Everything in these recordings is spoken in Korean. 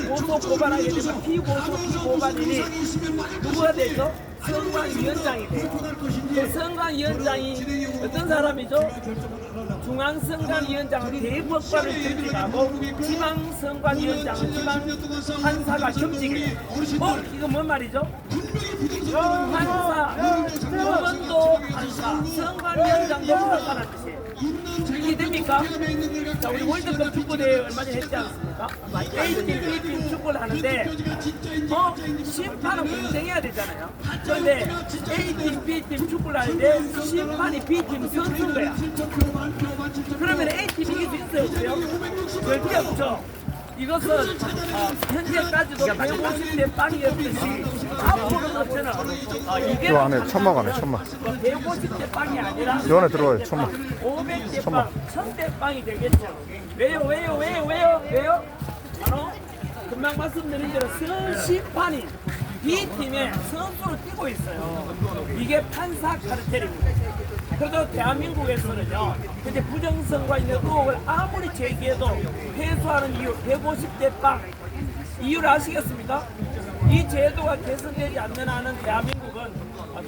고소 고발하게 되면 피고소 피고발인이 누구가 되죠? 선관위원장이 돼요. 그 선관위원장이 어떤 사람이죠? 중앙선관위원장은 대법관을 겸직하고 지방선관위원장은 지방판사가 겸직해요. 이거 뭔 말이죠? 판사, 법원도 판사, 선관위원장도 판사라는 뜻이에요. 이게 됩니까? 자, 우리 월드컵 축구대회 얼마 전에 했지 않습니까? A팀, B팀 축구를 하는데 심판은 공정해야 되잖아요. 그런데 A팀, B팀 축구를 하는데 심판이 B팀 선수인 거야. 그러면 A팀이 이길 수 있어요? 없어요? 절대 없죠. 이것은 현재까지도 150대 빵이었듯이 앞으로도 저는 이게 요 안에 천막 안에 천막 150대 빵이 아니라 요 안에 들어와요 천막 500대 빵, 1000대 빵이 되겠죠. 왜요? 바로 금방 말씀드린 대로 선심판이 B팀의 선수로 뛰고 있어요. 이게 판사 카르텔입니다. 그래도 대한민국에서는요, 현재 부정선거에 있는 의혹을 아무리 제기해도 회수하는 이유, 150대 빵. 이유를 아시겠습니까? 이 제도가 개선되지 않는 한은 대한민국은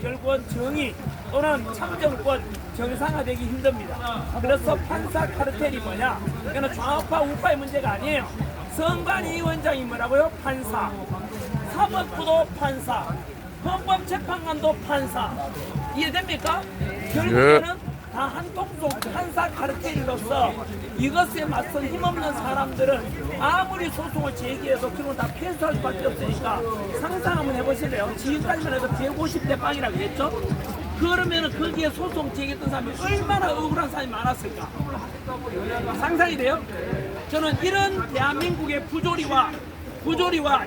결국은 정의 또는 참정권 정상화되기 힘듭니다. 그래서 판사 카르텔이 뭐냐? 이거는 좌우파 우파의 문제가 아니에요. 선관위원장이 뭐라고요? 판사. 사법부도 판사. 헌법재판관도 판사. 이해됩니까? 결국에는 다 한통속 판사 카르텔로서 이것에 맞선 힘없는 사람들은 아무리 소송을 제기해도 그걸 다 패소할 수밖에 없으니까 상상 한번 해보실래요? 지금까지만 해도 150대 빵이라고 했죠? 그러면은 거기에 소송 제기했던 사람이 얼마나 억울한 사람이 많았을까? 상상이 돼요? 저는 이런 대한민국의 부조리와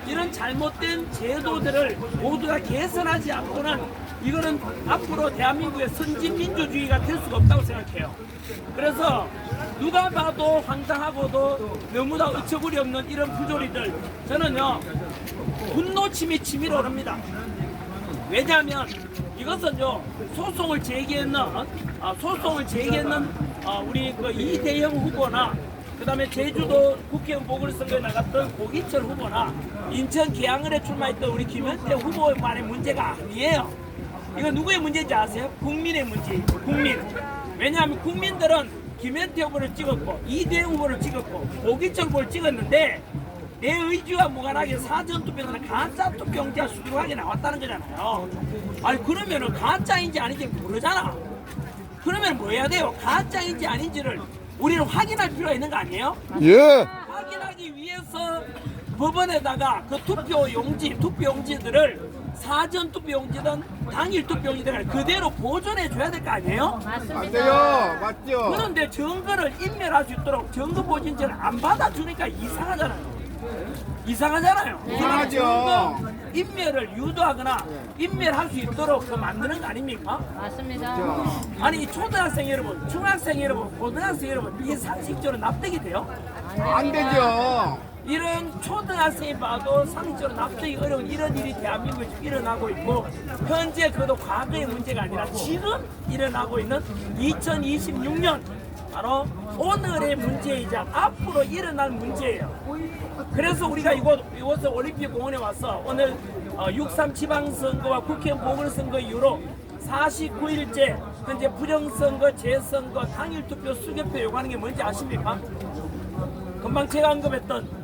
이런 잘못된 제도들을 모두 다 개선하지 않고는 이거는 앞으로 대한민국의 선진민주주의가 될 수가 없다고 생각해요. 그래서 누가 봐도 황당하고도 너무나 어처구니 없는 이런 부조리들, 저는요 분노침이 치밀어 오릅니다. 왜냐하면 이것은요 소송을 제기했는 우리 그 이대영 후보나 그다음에 제주도 국회의원 보궐선거에 나갔던 고기철 후보나 인천 계양을에 출마했던 우리 김현태 후보만의 문제가 아니에요. 이거 누구의 문제인지 아세요? 국민의 문제예요. 국민. 왜냐하면 국민들은 김현태 후보를 찍었고 이대영 후보를 찍었고 고기철 후보를 찍었는데 내 의지와 무관하게 사전투표에서는 가짜투표용지가 수두룩하게 나왔다는 거잖아요. 아니 그러면은 가짜인지 아닌지 모르잖아. 그러면 뭐 해야 돼요? 가짜인지 아닌지를 우리는 확인할 필요가 있는 거 아니에요? 예. 확인하기 위해서 법원에다가 그 투표용지들을 사전투표용지든 당일투표용지든 그대로 보존해 줘야 될 거 아니에요? 맞아요. 맞죠. 그런데 증거를 인멸할 수 있도록 증거보진제를 안 받아주니까 이상하잖아요. 이상하죠. 증거 인멸을 유도하거나 인멸할 수 있도록 그 만드는 거 아닙니까? 맞습니다. 아니 초등학생 여러분, 중학생 여러분, 고등학생 여러분 이게 상식적으로 납득이 돼요? 안 되죠. 이런 초등학생이 봐도 상식적으로 납득이 어려운 이런 일이 대한민국에 지금 일어나고 있고 현재 그것도 과거의 문제가 아니라 지금 일어나고 있는 2026년 바로 오늘의 문제이자 앞으로 일어날 문제예요. 그래서 우리가 이곳 올림픽공원에 와서 오늘 6.3 지방선거와 국회의원 보궐선거 이후로 49일째 현재 부정선거, 재선거, 당일투표, 수개표 요구하는 게 뭔지 아십니까? 금방 제가 언급했던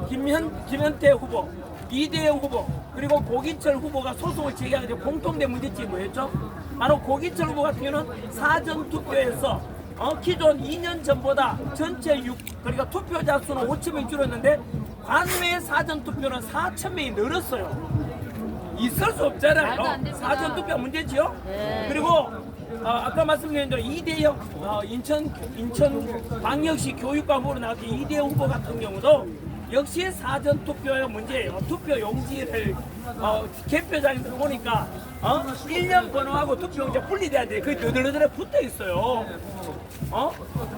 김현태 후보, 이대영 후보, 그리고 고기철 후보가 소송을 제기하는 공통된 문제점이 뭐였죠? 바로 고기철 후보 같은 경우는 사전투표에서 기존 2년 전보다 전체 그러니까 투표자 수는 5,000명이 줄었는데 관외 사전투표는 4,000명이 늘었어요. 있을 수 없잖아요. 사전투표 문제지요? 네. 그리고 아까 말씀드린 대로 이대영 인천광역시 교육감 후보로 나왔던 이대영 후보 같은 경우도 역시 사전투표가 문제예요. 투표 용지를 개표장에서 보니까 1년 번호하고 투표용지가 분리돼야 돼. 그게 너덜너덜해 붙어 있어요.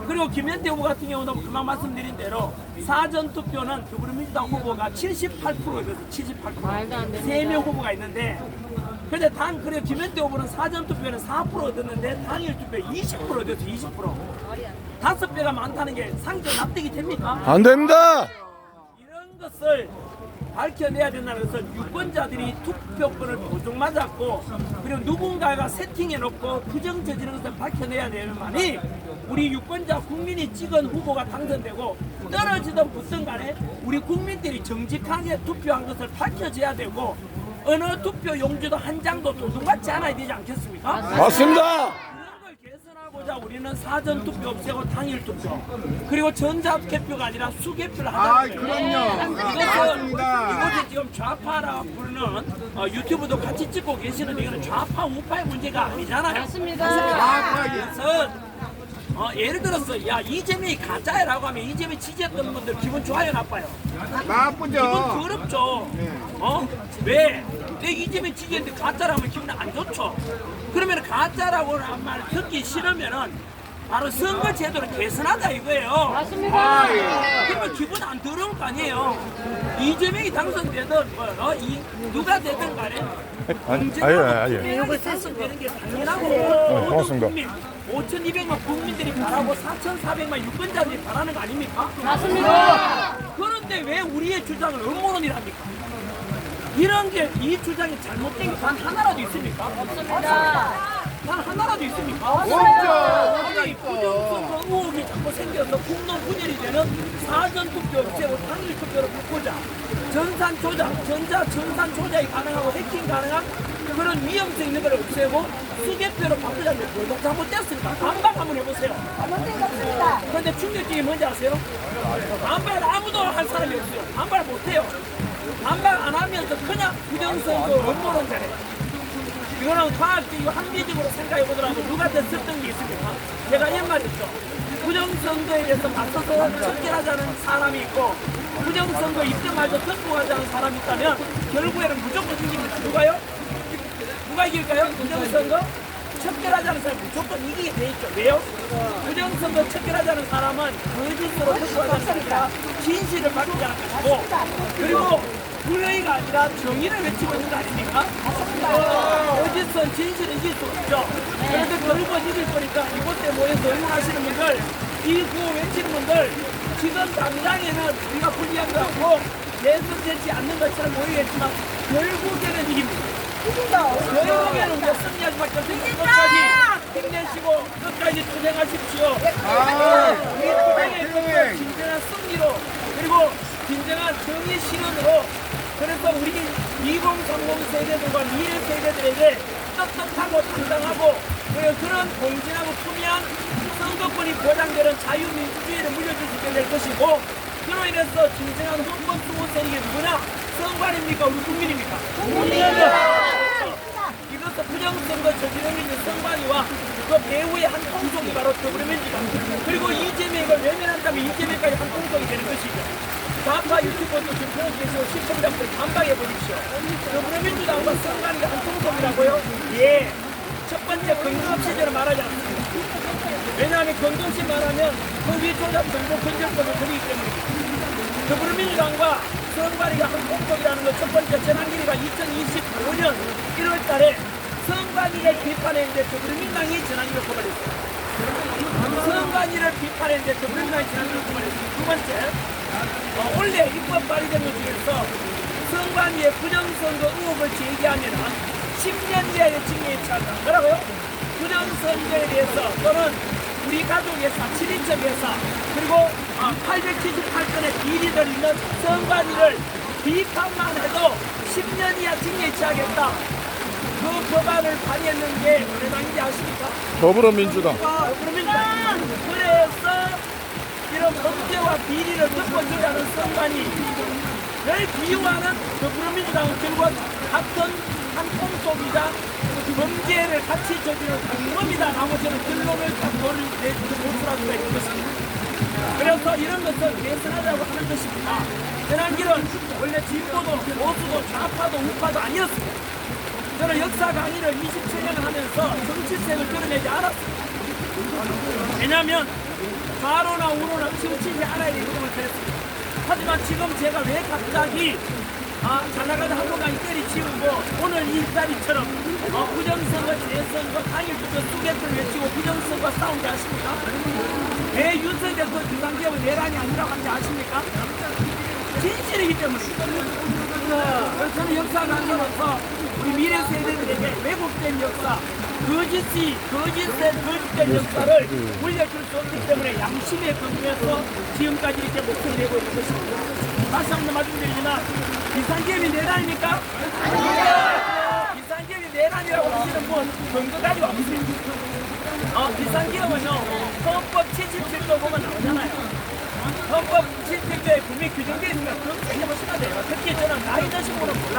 그리고 김현태 후보 같은 경우도 금방 말씀드린 대로 사전투표는 더불어민주당 후보가 78%였어요. 78%. 말도 안 됩니다. 3명 후보가 있는데 근데 그래 김현태 후보는 사전투표는 4% 얻었는데 당일투표 20% 얻었어요. 20%. 5배가 많다는 게 상식 납득이 됩니까? 안 됩니다. 이런 것을 밝혀내야 된다는 것은 유권자들이 투표권을 보증맞았고 그리고 누군가가 세팅해놓고 부정 저지른 것을 밝혀내야 되는만이 우리 유권자 국민이 찍은 후보가 당선되고 떨어지든 붙든 간에 우리 국민들이 정직하게 투표한 것을 밝혀져야 되고 어느 투표 용지도 한 장도 도둑맞지 않아야 되지 않겠습니까? 맞습니다. 이런 걸 개선하고자 우리는 사전 투표 없애고 당일 투표 그리고 전자 개표가 아니라 수개표를 아, 하자는 거예요. 그럼요. 이것은 맞습니다. 이곳에 지금 좌파라 부르는 유튜브도 같이 찍고 계시는데 이거는 좌파 우파의 문제가 아니잖아요. 아, 그래서 예를 들어서 야 이재명이 가짜라고 하면 이재명 지지했던 분들 기분 좋아요 나빠요? 기분 나쁘죠. 더럽죠. 왜? 내 이재명 지지했는데 가짜라면 기분 안 좋죠. 그러면 가짜라고 한 말 듣기 싫으면은 바로 선거 제도를 개선하자 이거예요. 아, 예. 그러면 기분 안 더러운 거 아니에요. 이재명이 당선되든 누가 되든 간에 아예. 이걸 당선되는 게 당연하고 고맙습니다. 5,200만 국민들이 바라고 4,400만 유권자들이 바라는 거 아닙니까? 맞습니다. 그런데 왜 우리의 주장을 음모론이랍니까? 이런 게 이 주장이 잘못된 게 단 하나라도 있습니까? 없습니다. 단 하나라도 있습니까? 없죠. 아니 부정선거 의혹이 자꾸 생겨서 국론 분열이 되는 사전 투표 없애고 당일 투표로 바꾸자. 전산 조작, 전산 조작이 가능하고 해킹 가능한 그런 위험성 있는 걸 없애고 수개표로 바꾸자는 게 잘못됐습니까? 반박 한번 해보세요. 잘못된 거 없습니다. 그런데 충격적인 게 뭔지 아세요? 반발 아무도 할 사람이 없어요. 반발 못해요. 반발 안 하면서 그냥 부정선거 음모론자래. 이거는 과학적이고 합리적으로 생각해 보더라도 누가 됐었던 게 있습니까? 제가 이런 말 했죠. 부정선거에 대해서 맞서서 척결하자는 사람이 있고 부정선거 입증마저 극복하자는 사람이 있다면 결국에는 무조건 이깁니다. 누가요? 누가 이길까요? 부정선거 척결하자는 사람이 무조건 이기게 돼 있죠. 왜요? 부정선거 척결하자는 사람은 거짓으로 극복하자는 사람이라 진실을 밝히자는 것이고 그리고 불의가 아니라 정의를 외치고 있는 거 아닙니까? 거짓은 진실은 이길 수 없죠. 그런데 결국은 이길 거니까 이곳에 모여서 응원하시는 분들 이 구호 외치는 분들 지금 당장에는 우리가 불리한 것 같고 예상되지 않는 것처럼 보이겠지만 결국에는 이깁니다. 결국에는 우리가 승리할 수밖에 없습니다. 끝까지 힘내시고 끝까지 투쟁하십시오. 우리 투쟁의 진정한 승리로 그리고 진정한 정의 실현으로 그래서 우리 2030 세대들과 미래 세대들에게 떳떳하고 당당하고 그런 공정하고 투명한 선거권이 보장되는 자유민주주의를 물려줄 수 있게 될 것이고 그로 인해서 진정한 헌법 수호 세력이 누구냐? 선관입니까? 우리 국민입니까? 국민입니다. 이것도 부정선거 저지르고 있는 선관위와 그 배후의 한 통속이 바로 더불어민주당 그리고 이재명이 이걸 외면한다면 이재명까지 한 통속이 되는 것이죠. 좌파 유튜버도 지금 보고 계시고 시청자분들 반박해 보십시오. 더불어민주당과 선관위가 한 통속이라고요? 예. 첫 번째 건강없이제를 말하지 않습니다. 왜냐하면 건강없이 말하면 그 위 조작 정보 건전법을 드리기 때문입니다. 더불어민주당과 선관위가 한 통속이라는 것 첫 번째 재난기류가 2025년 1월 달에 선관위를 비판했는데 더불어민주당이 재난기류 고발했어요. 선관위를 비판했는데 더불어민주당이 재난기류 고발했어요. 두 번째 원래 입법 발의된 것 중에서 선관위의 부정선거 의혹을 제기하면 10년 이하의 징계에 처한다. 뭐라고요? 부정선거에 대해서 또는 우리 가족의 7인척 회사 그리고 878건의 비리를 있는 선관위를 비판만 해도 10년 이하 징계에 처하겠다. 그 법안을 발의했는 게 어느 당인지 아십니까? 더불어민주당. 더불어민주당. 그래서 이런 범죄와 비리를 덮어주려는 선관위를 비유하는 더불어민주당은 결국 같은 한 통속이자 범죄를 같이 저지르는 공범이다. 나머지는 결론을 도출할 수가 있는 것입니다. 그래서 이런 것을 개선하자고 하는 것입니다. 재난길은 원래 진보도 보수도 좌파도 우파도 아니었습니다. 저는 역사 강의를 27년을 하면서 정치색을 드러내지 않았습니다. 왜냐하면 좌로나 우로나 치우치지 않아야 되기 때문에 그랬습니다. 하지만 지금 제가 왜 갑자기 자나가는 한국당이 때리치우고 오늘 이 자리처럼 부정선거, 재선거, 당일투표 수개표를 외치고 부정선거 싸운지 아십니까? 왜 윤석열 대통령 비상기업은 내란이 아니라고 하는지 아십니까? 진실이기 때문에. 그래서 저는 역사 강의로서 우리 미래 세대들에게 왜곡된 역사, 거짓된 역사를 물려줄 수 없기 때문에 양심에 근거해서 지금까지 이렇게 목소리 내고 있는 것입니다. 다시 한번 말씀드리지만 비상계엄이 내란입니까? 아닙니다. 비상계엄이 내란이라고 하시는 분 근거 가지고 없습니다. 비상계엄은요 헌법 77조 보면 나오잖아요. 헌법 77조에 분명히 규정되어 있으니까 그럼 챙겨보시면 돼요. 특히 저는 나이 드신 분은 몰라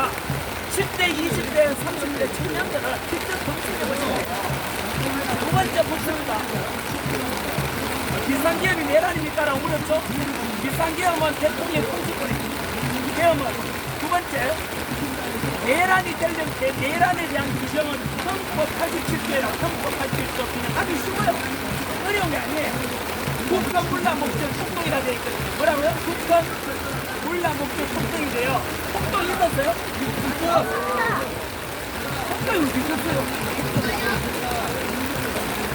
10대, 20대, 30대 청년들은 직접 검증해보시면 돼요. 두 번째 묻습니다. 비상계엄이 내란입니까? 라고 물었죠. 비상계엄은 대통령의 통치권입니다. 계엄은 두 번째 내란이 되려면 내란에 대한 규정은 헌법 87조라 헌법 87조 그냥 하기 쉬워요. 어려운 게 아니에요. 국가 불란 목적 폭동이라 되어 있거든요. 뭐라고요? 국가 불란 목적 폭동이 돼요. 폭동 있었어요? 폭동이 어디 있었어요?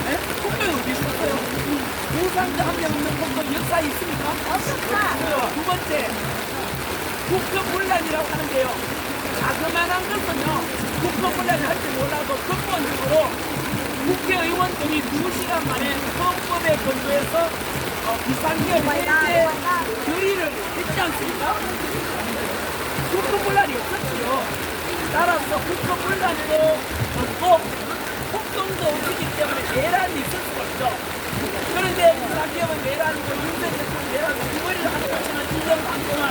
네? 폭동이 어디 있었어요? 부상자 한 명 없는 폭동 역사에 있습니까? 없습니다. 두 번째, 국가 불란이라고 하는데요. 자그만한 것은요, 국가 불란을 할 줄 몰라도 근본적으로 국회의원들이 2시간 만에 헌법에 근거해서 비상계엄 해제 결의를 했지 않습니까? 국회본란이 없었지요. 따라서 국회본란도 없고 폭동도 없기 때문에 내란이 있을 수가 없죠. 그런데 비상계엄은 내란이고 윤석열 대통령 내란이고 이거를 하는 것은 1년 반 동안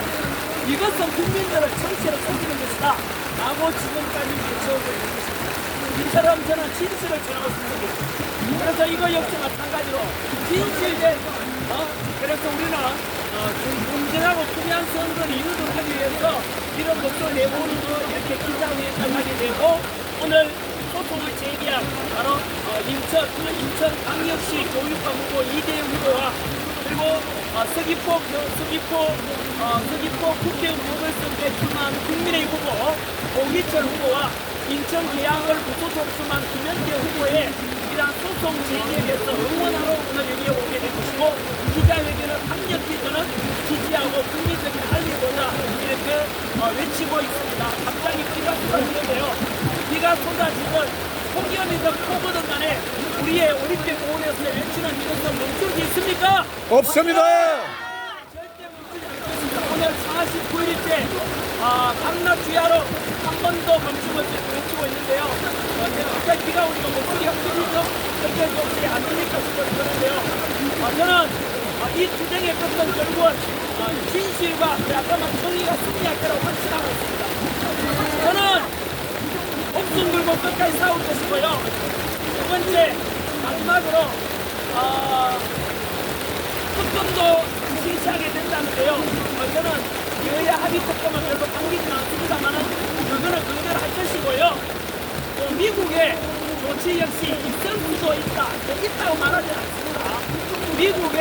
이것은 국민들을 정치로 속이는 것이다 라고 지금까지 외쳐오고 있는 것입니다. 이처럼 저는 진실을 전하고 있습니다. 그래서 이거 역시 마찬가지로 진실된 그래서 우리는 공정하고 투명한 선거를 유도하기 위해서 이런 목소리 내보는 거 이렇게 기자회견을 하게 되고 오늘 소통을 제기한 바로 인천광역시 교육감 후보 이대영 후보와 그리고 서귀포 국회의원 보궐선거에 출마한 국민의 후보 오기철 후보와 인천 계양을 부소속 출마한 김현태 후보의 이러한 소송 제기에 대해서 응원하러 오늘 여기에 오게 된 것이고 기자회견을 강력히 저는 지지하고 국민적인 알리고자 이렇게 외치고 있습니다. 갑자기 비가 쏟아지는데요. 비가 쏟아지면 폭염이든 폭우든 간에 우리의 올림픽 공원에서 외치는 이것은 멈출 수 있습니까? 없습니다. 절대 멈추지 않겠습니다. 오늘 49일째 밤낮 주야로 한 번도 멈추고 외치고 있는데요. 갑자기 비가 오니까 목소리가 크죠? 어쩔 수 없이 안 들릴까 싶어서 그런데요. 저는 이 투쟁의 끝은 결국은 진실과 아까 말 정의가 승리할 거라고 확신하고 있습니다. 저는 목숨 걸고 끝까지 싸울 것이고요. 두 번째, 마지막으로 특검도 실시하게 된다는데요. 저는 여야 합의 특검은 별로 당기지는 않습니다만 그거는 근거를 할 것이고요. 또 미국의 조치 역시 있을 수도 있다. 있다고 말하지 않습니다. 미국의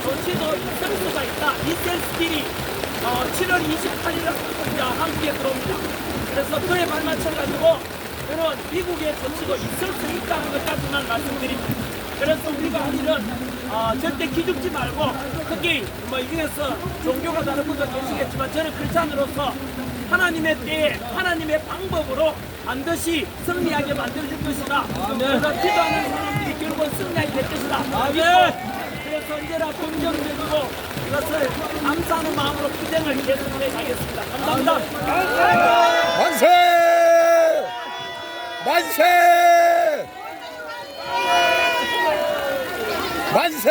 조치도 있을 수가 있다. 이셀스길이 7월 28일에 한국에 들어옵니다. 그래서 그에 발맞춰가지고 저는 미국의 조치도 있을 수 있다는 것까지만 말씀드립니다. 그래서 우리가 하기는 절대 기죽지 말고 특히 이 중에서 종교가 다른 분도 계시겠지만 저는 크리스찬으로서 하나님의 때에 하나님의 방법으로 반드시 승리하게 만들어줄 것이다. 그래서 기도하는 사람들이 결국은 승리하게 될 것이다. 그래서 언제나 긍정적이고 이것을 감사하는 마음으로 투쟁을 계속해 가겠습니다. 감사합니다. 만세! 만세! 만세!